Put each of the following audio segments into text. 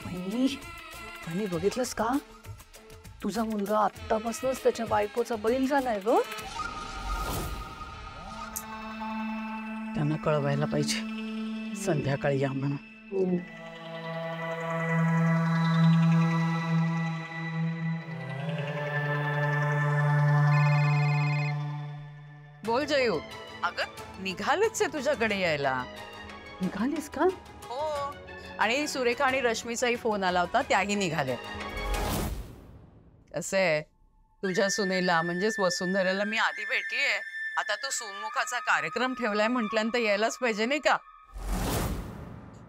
आणि बघितलंस का, तुझा मुलगा आत्तापासूनच त्याच्या बायकोचा बैल झालाय ग. त्यांना कळवायला पाहिजे संध्याकाळी या म्हणून. बोल जयू. अगं निघालेच आहे तुझ्याकडे यायला. निघालीस का? हो. आणि सुरेखा आणि रश्मीचाही फोन आला होता, त्याही निघाले. असे तुझ्या सुनेला म्हणजेच वसुंधरेला मी आधी भेटलीये. आता तू सोनमुखाचा कार्यक्रम ठेवलाय म्हटल्यानंतर यायलाच पाहिजे नाही का.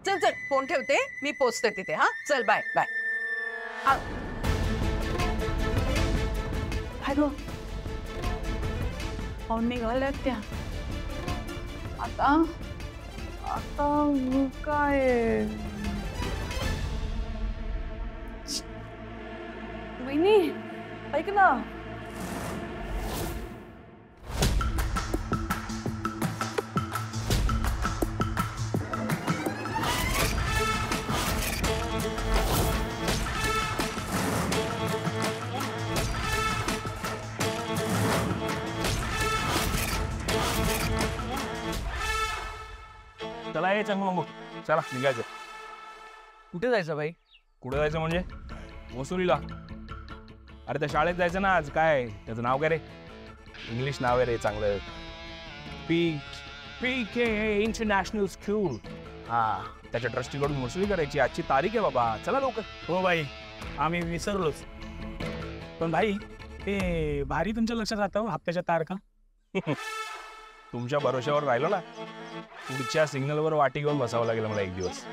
चल चल फोन ठेवते, मी पोचते तिथे. हा चल बाय बाय. हॅलो. निघाल्यात त्या. आता आता काय वहिनी, ऐक ना. चला ये चंग मग, चला निघायचं. कुठे जायचं भाई? कुठे जायचं म्हणजे मसुरीला. अरे त्या शाळेत जायचं ना आज. काय त्याचं नाव काय रे? इंग्लिश नाव आहे रे चांगलं. PK international school. हा त्याच्या ट्रस्टीकडून वसुली करायची. आजची तारीख आहे बाबा. चला लवकर. हो भाई, आम्ही विसरलोच. पण भाई ते भारी तुमच्या लक्षात राहतं हप्त्याच्या तारखा. तुमच्या भरोश्यावर राहिलो ना. पुढच्या सिग्नलवर वाटी घेऊन बसावं लागेल मला एक दिवस.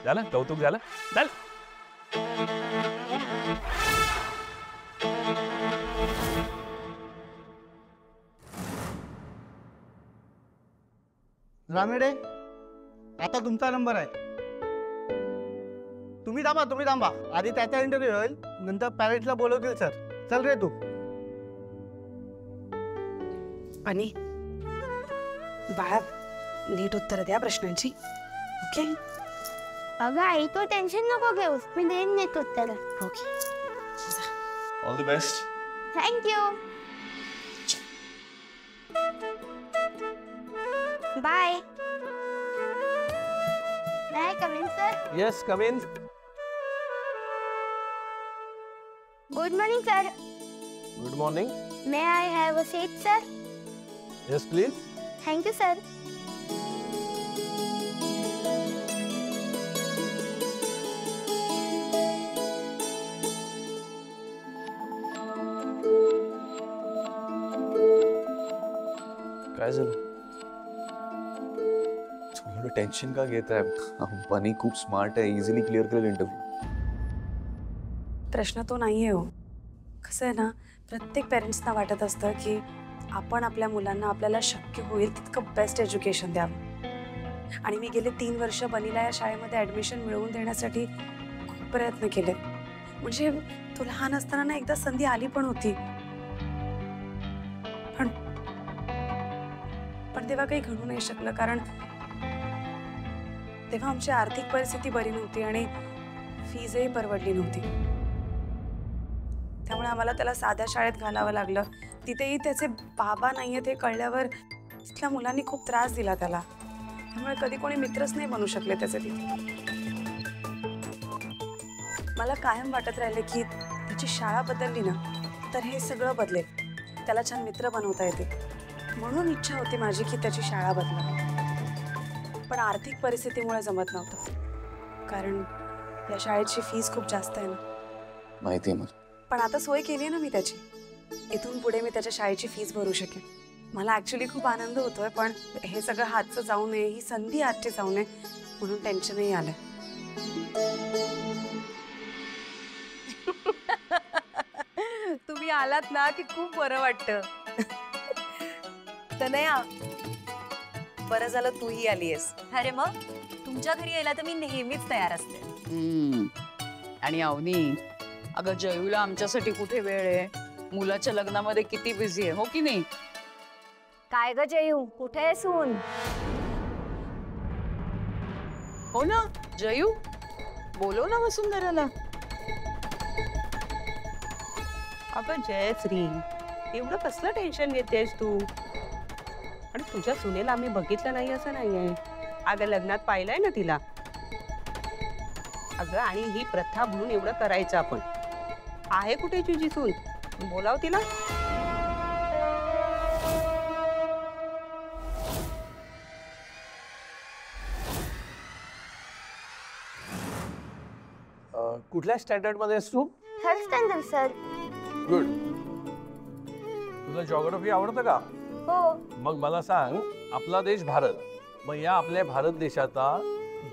झालं कौतुक झालं. चल. रामेडे, आता तुमचा नंबर आहे. तुम्ही थांबा. आधी त्याचा इंटरव्ह्यू होईल, नंतर पॅरेंट्सला बोलवतील सर. चल रे तू. आणि बाळा, नीट उत्तर द्या प्रश्नांची. ओके? अगं आई, तो टेन्शन नको घेऊस, मी देईन नीट उत्तर. Okay. All the best. Thank you. Bye. May I come in, sir? Yes, come in. Good morning, sir. Good morning. May I have a seat, sir? Yes, please. Thank you, sir. काय झालं? एवढं tension का घेत आहे? बनी खूप smart आहे, easily clear करेल इंटरव्ह्यू. प्रश्न तो नाहीये हो. कसं आहे ना, प्रत्येक पेरेंट्सना वाटत असतं की आपण आपल्या मुलांना आपल्याला शक्य होईल तितकं बेस्ट एज्युकेशन द्यावं. आणि मी गेले 3 वर्ष बनीला या शाळेमध्ये ॲडमिशन मिळवून देण्यासाठी खूप प्रयत्न केले. म्हणजे तो लहान असताना ना एकदा संधी आली पण होती, पण तेव्हा काही घडू नाही शकलं. कारण तेव्हा आमची आर्थिक परिस्थिती बरी नव्हती आणि फीजही परवडली नव्हती. त्यामुळे आम्हाला त्याला साध्या शाळेत घालावं लागलं. तिथेही त्याचे बाबा नाहीये ते कळल्यावर तिथल्या मुलांनी खूप त्रास दिला त्याला. त्यामुळे कधी कोणी मित्रच नाही बनू शकले त्याचे तिथे. मला कायम वाटत राहिले की त्याची शाळा बदलली ना तर हे सगळं बदलेल, त्याला छान मित्र बनवता येते. म्हणून इच्छा होती माझी की त्याची शाळा बदलावी. पण आर्थिक परिस्थितीमुळे जमत नव्हतं, कारण या शाळेची फीस खूप जास्त आहे ना. माहिती आहे मला. पण आता सोय केली आहे ना मी त्याची. इथून पुढे मी त्याच्या शाळेची फीस भरू शकेन. मला ॲक्च्युली खूप आनंद होतोय, पण हे सगळं हातचं जाऊ नये, ही संधी हातची जाऊ नये म्हणून टेन्शनही आलंय. तुम्ही आलात ना की खूप बरं वाटतं. तनया, बरं झालं तूही आलीयस. अरे मग तुमच्या घरी यायला तर मी नेहमीच तयार असते. आणि अवनी, अगं जयूला आमच्यासाठी कुठे वेळ आहे? मुलाच्या लग्नामध्ये किती बिझी आहे, हो की नाही? काय ग जयू, कुठे आहेस? हो ना जयू, बोलव ना वसुंधराला. अगं जयश्री, एवढं कसलं टेन्शन घेतेस तू? आणि तुझ्या सुनेला आम्ही बघितलं नाही असं नाहीये. अगं लग्नात पाहिलंय ना तिला. अगं आणि ही प्रथा म्हणून एवढं करायचं आपण. आहे कुठे तुझी सून? बोलाव तिला. कुठल्या स्टँडर्ड मध्ये आहेस तू? Third standard sir. गुड. तुला जॉग्राफी आवडतं का? हो. मग मला सांग, आपला देश भारत, मग या आपल्या भारत देशाचा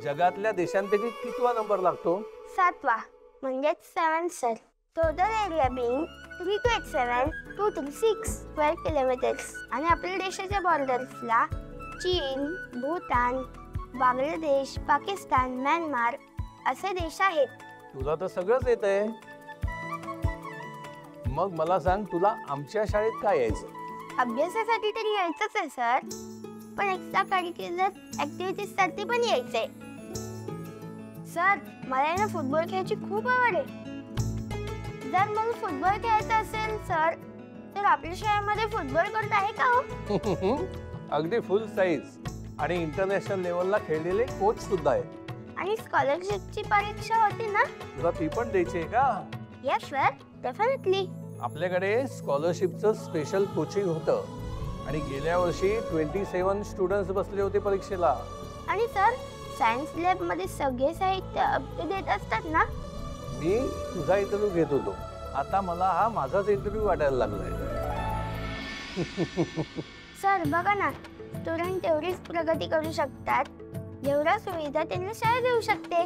जगातल्या देशांपैकी कितवा नंबर लागतो? 7वा म्हणजेच 7 sir. Total area being 3287, total 612 kilometres. आणि आपल्या देशाच्या बॉर्डर्सला चीन, भूतान, बांगलादेश, पाकिस्तान, म्यानमार असे देश आहेत. तुला तर सगळंच येत आहे. मग मला सांग, तुला आमच्या शाळेत काय यायचं? अभ्यासासाठी तरी यायचंच आहे सर, पण एक्स्ट्रा करिक्युलर ऍक्टिव्हिटीजसाठी पण यायचंय. सर मला ना फुटबॉल खेळायची खूप आवड आहे. जर मला फुटबॉल खेळायचं असेल सर, तर आपल्या शाळेमध्ये फुटबॉल कोर्ट आहे का हो? अगदी फुल साईज आणि इंटरनॅशनल लेवलला खेळलेले कोच सुद्धा आहेत. आणि स्कॉलरशिपची परीक्षा होती ना? तुला ती पण द्यायची आहे का? Yes sir, definitely. आपल्याकडे स्कॉलरशिपचं स्पेशल कोचिंग होतं आणि गेल्या वर्षी 27 स्टुडंट्स बसले होते परीक्षेला. आणि सर सायन्स लॅब मध्ये सगळे साहित्य अप टू डेट असतात ना? मी तुझा इंटरव्ह्यू घेत होतो, आता मला हा माझाच इंटरव्ह्यू वाटायला लागलाय. सर बघा ना, स्टुडंट तेवढीच प्रगती करू शकतात जेवढ्या सुविधा त्यांना शाळा देऊ शकते.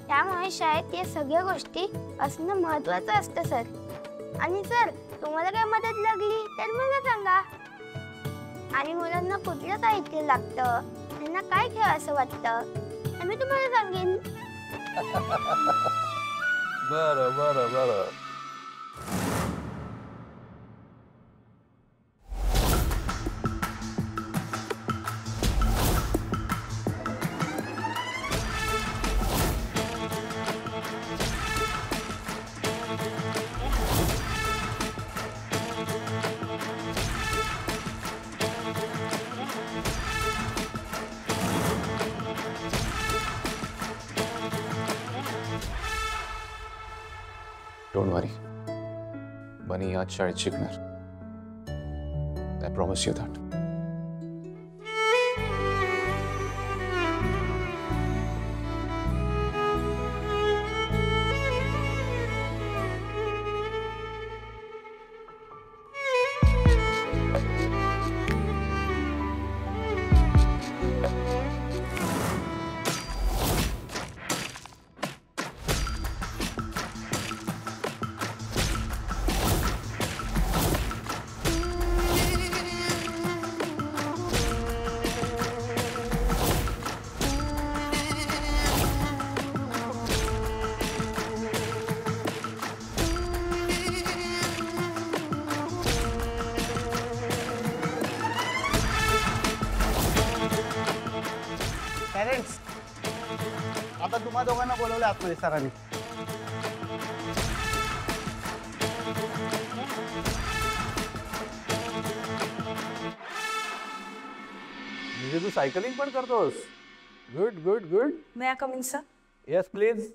त्यामुळे शाळेत या सगळ्या गोष्टी असणं महत्वाचं असतं सर. आणि सर तुम्हाला काय मदत लागली तर मला सांगा. आणि मुलांना कुठलं साहित्य लागतं, त्यांना काय खेळावं वाटतं, ते मी तुम्हाला सांगेन. बरं बरं बरं. डोंट वरी, बनी आज शाळेत शिकणार. I promise you that. Parents, आता तुम्हा दोघांना बोलवलं आतमध्ये सरांनी. म्हणजे तू सायकलिंग पण करतोस? Good good good. May I come in sir? Yes please.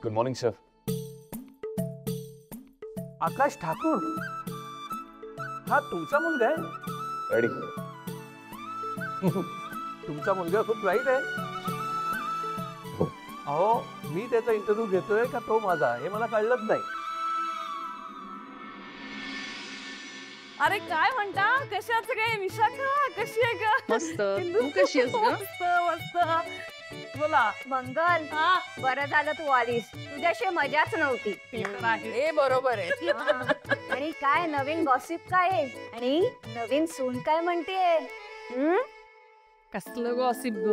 Good morning sir. Akash Thakur, हा तुमचा मुलगा आहे? रेडी. तुमचा मुलगा खूप राईट आहे. अहो मी त्याचा इंटरव्ह्यू घेतोय का तो माझा, हे मला कळलंच नाही. अरे काय म्हणता, कशाच रे विशाखा, कशी आहे का? मस्त. तू कशी आहेस ग? मस्त मस्त. बोला. मंगल, बरं झालं तू आलीस. तुझ्याशी मजाच नव्हती. हे बरोबर आहे. आणि काय नवीन गॉसिप काय आहे? आणि नवीन सून काय म्हणते? कसलं गॉसिप ग?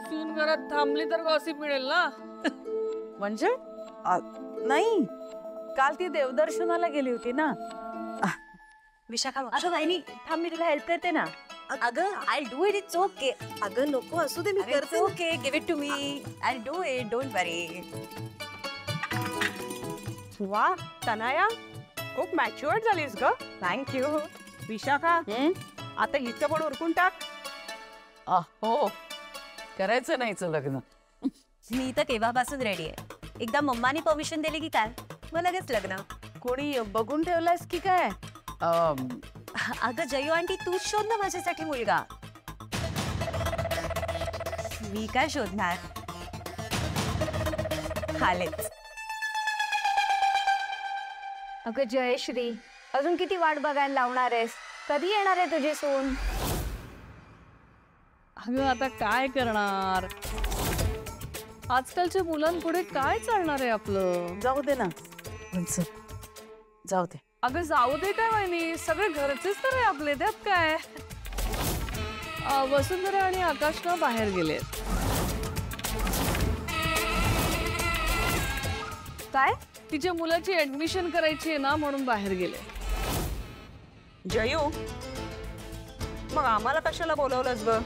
सून घरात थांबली तर गॉसिप मिळेल ना. म्हणजे नाही, काल ती देवदर्शनाला गेली होती ना. विशाखा अगं वहिनी थांब मी तुला हेल्प करते ना. अगं I do it, it's okay. अगं नको असू दे, मी करते. Okay give it to me, I do it, don't worry. वा तनाया, खूप मॅच्युअर्ड झालीस ग. थँक्यू. विशाखा, आता हिचं पण उरकून टाक. हो, करायचं नाहीचं लग्न. मी तर केव्हापासून रेडी आहे. एकदा मम्मानी परमिशन दिली की काय मग लगेच लग्न. कोणी बघून ठेवलायस की काय? अगं जयू आंटी, तूच शोध ना माझ्यासाठी मुलगा. मी काय शोधणार. आलेच. अगं जयश्री, अजून किती वाट बघायला लावणार आहेस? कधी येणार आहे तुझी सून? अगं आता काय करणार, आजकालच्या मुलांपुढे काय चालणार आहे आपलं. जाऊ दे ना, जाऊ दे. अगं जाऊ दे काय वहिनी, सगळे घरचेच तर आहे आपले, त्यात काय. वसुंधरा आणि आकाशना बाहेर गेले. काय? तिच्या मुलाची ऍडमिशन करायची आहे ना, म्हणून बाहेर गेले. जयू, मग आम्हाला कशाला बोलवलंस ग?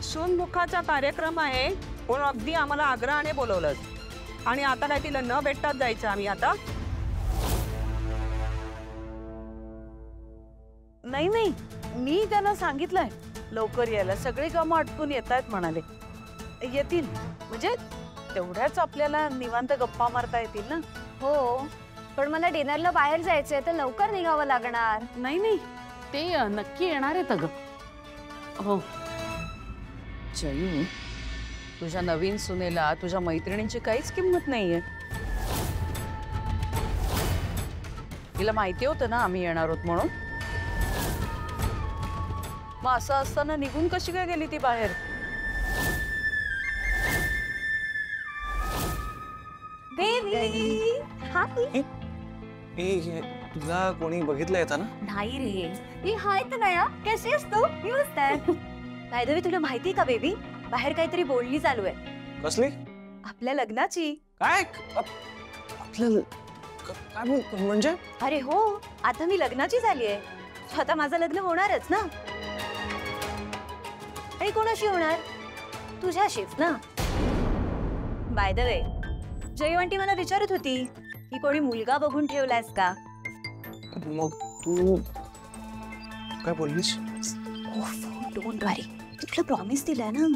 सोनमुखाचा कार्यक्रम आहे म्हणून अगदी आम्हाला आग्रहाने बोलवलंस, आणि आता काय तिला न भेटताच जायचं आम्ही आता? नाही नाही, मी त्यांना सांगितलंय लवकर यायला. सगळी कामं आटपून येत आहेत म्हणाले. येतील म्हणजे तेवढ्याच आपल्याला निवांत गप्पा मारता येतील ना. हो, पण मला डिनरला बाहेर जायचंय, तर लवकर निघावं लागणार. नाही नाही, ते नक्की येणार आहेत अगं. हो जयू, तुझ्या नवीन सुनेला तुझ्या मैत्रिणींची काहीच किंमत नाहीये. तिला माहिती होतं ना आम्ही येणार आहोत म्हणून. मग असं असताना निघून कशी काय गेली ती बाहेर? तुला कोणी बघितलं येतं ना? नाही रे. हाय तनया, कशी आहेस तू? मी मस्त आहे. बाय द वे, तुला माहिती का बेबी, बाहेर काहीतरी बोलणी चालू आहे. कसली? आपल्या लग्नाची. काय आपलं काय म्हणजे? अरे हो, आता मी लग्नाची झाली आहे. आता माझं लग्न होणारच ना. आणि कोणाशी होणार? तुझ्याशीच ना. By the way, Jayu aunty मला विचारत होती की कोणी मुलगा बघून ठेवलायस का. मग तू काय बोललीस? डोंट वरी, तुला प्रॉमिस दिलाय ना.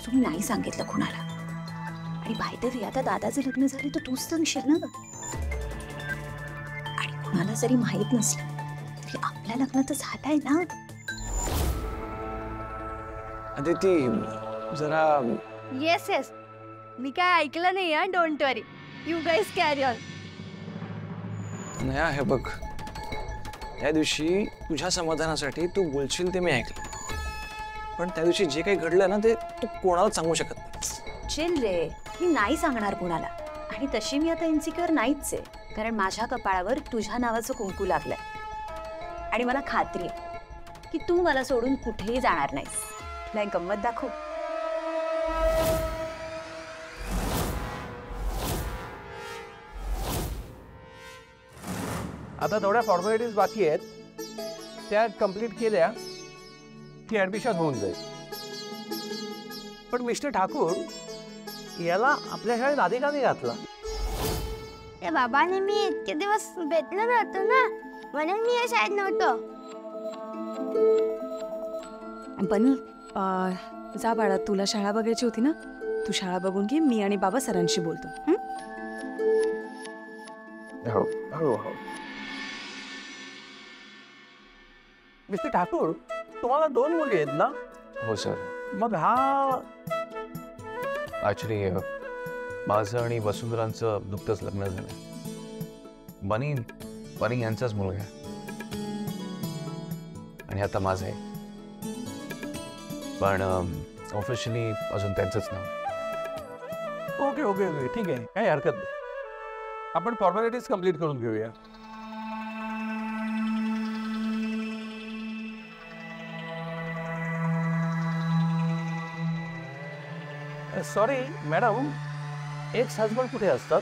सो मी नाही सांगितलं कोणाला. आणि बाय द वे, आता दादाचं लग्न झालं तर तूच सांगशील ना. आणि कोणाला जरी माहित नसलं तरी आपल्या लग्न तर झालंय ना. अदिती, जरा. येस येस, मी काय ऐकलं नाही. Don't worry, you guys carry on. नाही आहे बघ, त्या दिवशी तुझ्या समाधानासाठी तू बोलशील ते मी ऐकलं, पण त्या दिवशी जे काही घडलं ना ते तू कोणाला सांगू शकत नाही. चिल रे, मी नाही सांगणार कोणाला. आणि तशी मी आता इन्सिक्युअर नाहीच आहे, कारण माझ्या कपाळावर तुझ्या नावाचं कुंकू लागलंय. आणि मला खात्री आहे की तू मला सोडून कुठेही जाणार नाहीस. तुला एक गंमत दाखवू. आता थोड्या फॉर्मॅलिटीज बाकी आहेत, त्या कंप्लीट केल्या की ऍडमिशन होऊन जाईल. पण मिस्टर ठाकूर, याला आपल्या शाळेत आधी का नाही घातला? ते बाबाने मी इतके दिवस भेटलो नव्हतो ना, म्हणून मी या शाळेत नव्हतो. बनी, जा बाळा, तुला शाळा बघायची होती ना, तू शाळा बघून घे. मी आणि बाबा सरांशी बोलतो. मिस्टर ठाकूर, तुम्हाला 2 मुली आहेत ना? हो सर. मग हा ऍक्च्युली माझं आणि वसुंधरांचं नुकतंच लग्न झालं. बनी यांचाच मुलगा आहे, आणि आता माझं आहे. पण ऑफिशियली अजून त्यांचंच नाव. ओके ओके ओके, ठीक आहे, काही हरकत नाही. आपण फॉर्मॅलिटीज कंप्लीट करून घेऊया. सॉरी मॅडम, एक्स हजबंड कुठे असतात?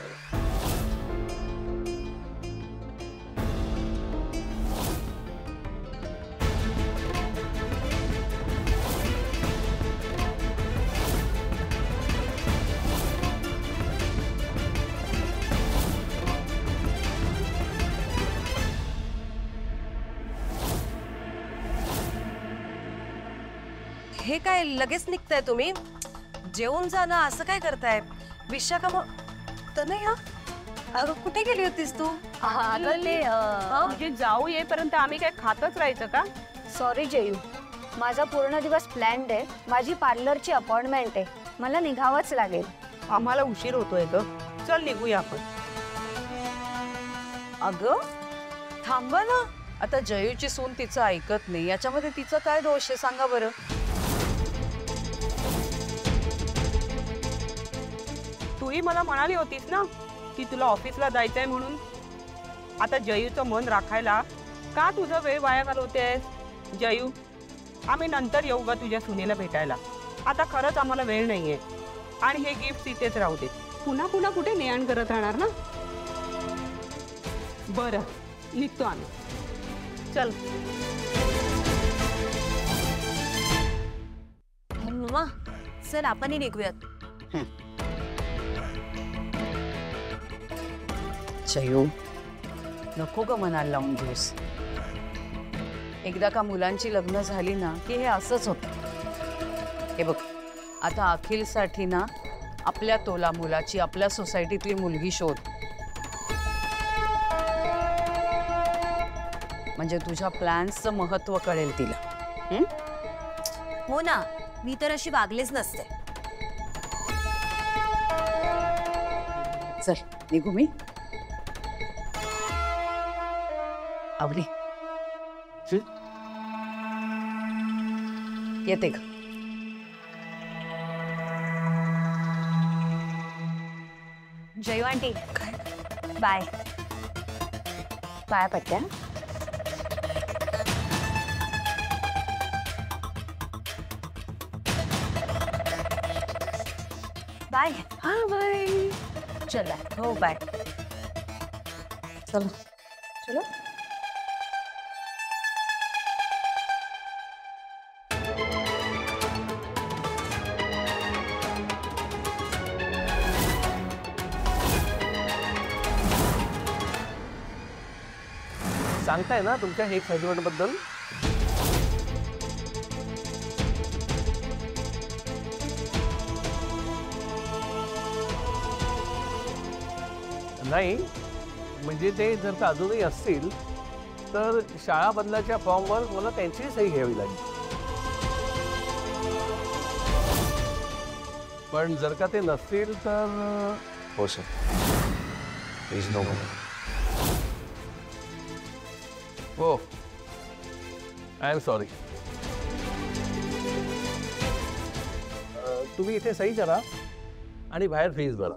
हे काय लगेच निघताय तुम्ही? जेवून जा ना, असं काय करताय? विशाखा तनया, अगं कुठे गेली होतीस तू? अगं ते म्हणजे जाऊ येईपर्यंत आम्ही काय खातच राहायचं का? सॉरी जयू, माझा पूर्ण दिवस प्लॅन्ड आहे. माझी पार्लरची अपॉइंटमेंट आहे, मला निघावंच लागेल. आम्हाला उशीर होतोय ग. चल निघूया आपण. अगं थांबा ना, आता जयूची सून तिचं ऐकत नाही, याच्यामध्ये तिचं काय दोष आहे सांगा बरं? तूही मला म्हणाली होतीस ना की तुला ऑफिसला जायचंय म्हणून. आता जयूचं मन राखायला का तुझा वेळ वाया घालवतेस? जयू, आम्ही नंतर येऊ ग तुझ्या सुनेला भेटायला. आता खरंच आम्हाला वेळ नाहीये. आणि हे गिफ्ट इथेच राहू दे. पुन्हा पुन्हा कुठे ने-आण करत राहणार ना. बरं, निघतो आम्ही. चल. मम्मा चल आपणही निघूयात. जयू, नको ग मनाला लावून घेऊस. एकदा का मुलांची लग्न झाली ना की हे असंच होतं. हे बघ, आता अखिलसाठी ना आपल्या तोला मुलाची आपल्या सोसायटीतली मुलगी शोध, म्हणजे तुझ्या प्लॅन्सचं महत्त्व कळेल तिला. हो ना, मी तर अशी वागलेच नसते. चल निघू मी. आवडी येते ग. Jayu aunty bye. पाया पट्ट्या. बाय. हा बाय. चला. हो बाय. चलो चलो. सांगताय ना तुमच्या एक्स हजबंड बद्दल? नाही म्हणजे ते जर का अजूनही असतील तर शाळा बदलाच्या फॉर्मवर मला त्यांची सही घ्यावी लागेल. पण जर का ते नसतील तर हो सर, प्लीज नो. हो, आय एम सॉरी. तुम्ही इथे सही करा आणि बाहेर फीस भरा.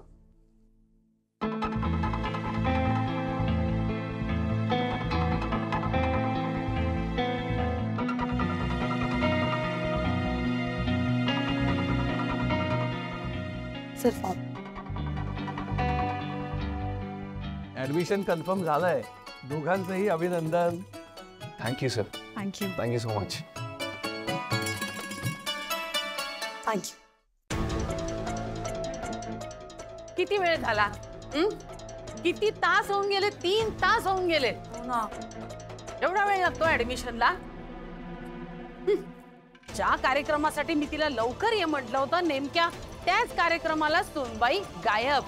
Sir form. ऍडमिशन कन्फर्म झालंय. दोघांचंही अभिनंदन. Thank you sir. Thank you. Thank you so much. Thank you. किती वेळ झाला? किती तास होऊन गेले? 3 तास होऊन गेले. हो ना. एवढा वेळ लागतो ऍडमिशनला? ज्या कार्यक्रमासाठी मी तिला लवकर ये म्हटलं होतं, नेमक्या त्याच कार्यक्रमाला सोनबाई गायब.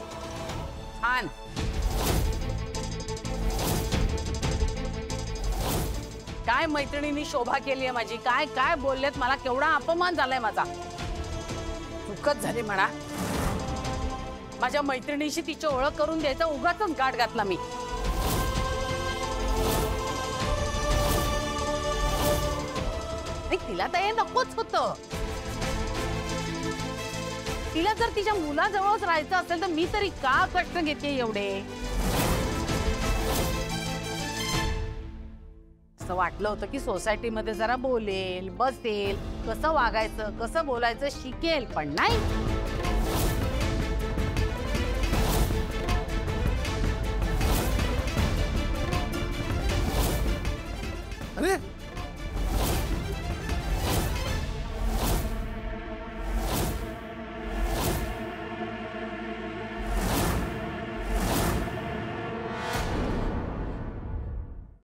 छान. काय मैत्रिणींनी शोभा केली आहे माझी. काय काय बोललेत मला. केवढा अपमान झालाय माझा. चुकत झाली म्हणा. माझ्या मैत्रिणीशी तिची ओळख करून द्यायचा उगाचच गाठ घातला मी. तिला तर हे नकोच होतं. तिला जर तिच्या मुलाजवळच राहायचं असेल तर मी तरी का कष्ट घेते एवढे. असं वाटलं होतं की सोसायटीमध्ये जरा बोलेल, बसेल, कसं वागायचं, कसं बोलायचं शिकेल, पण नाही.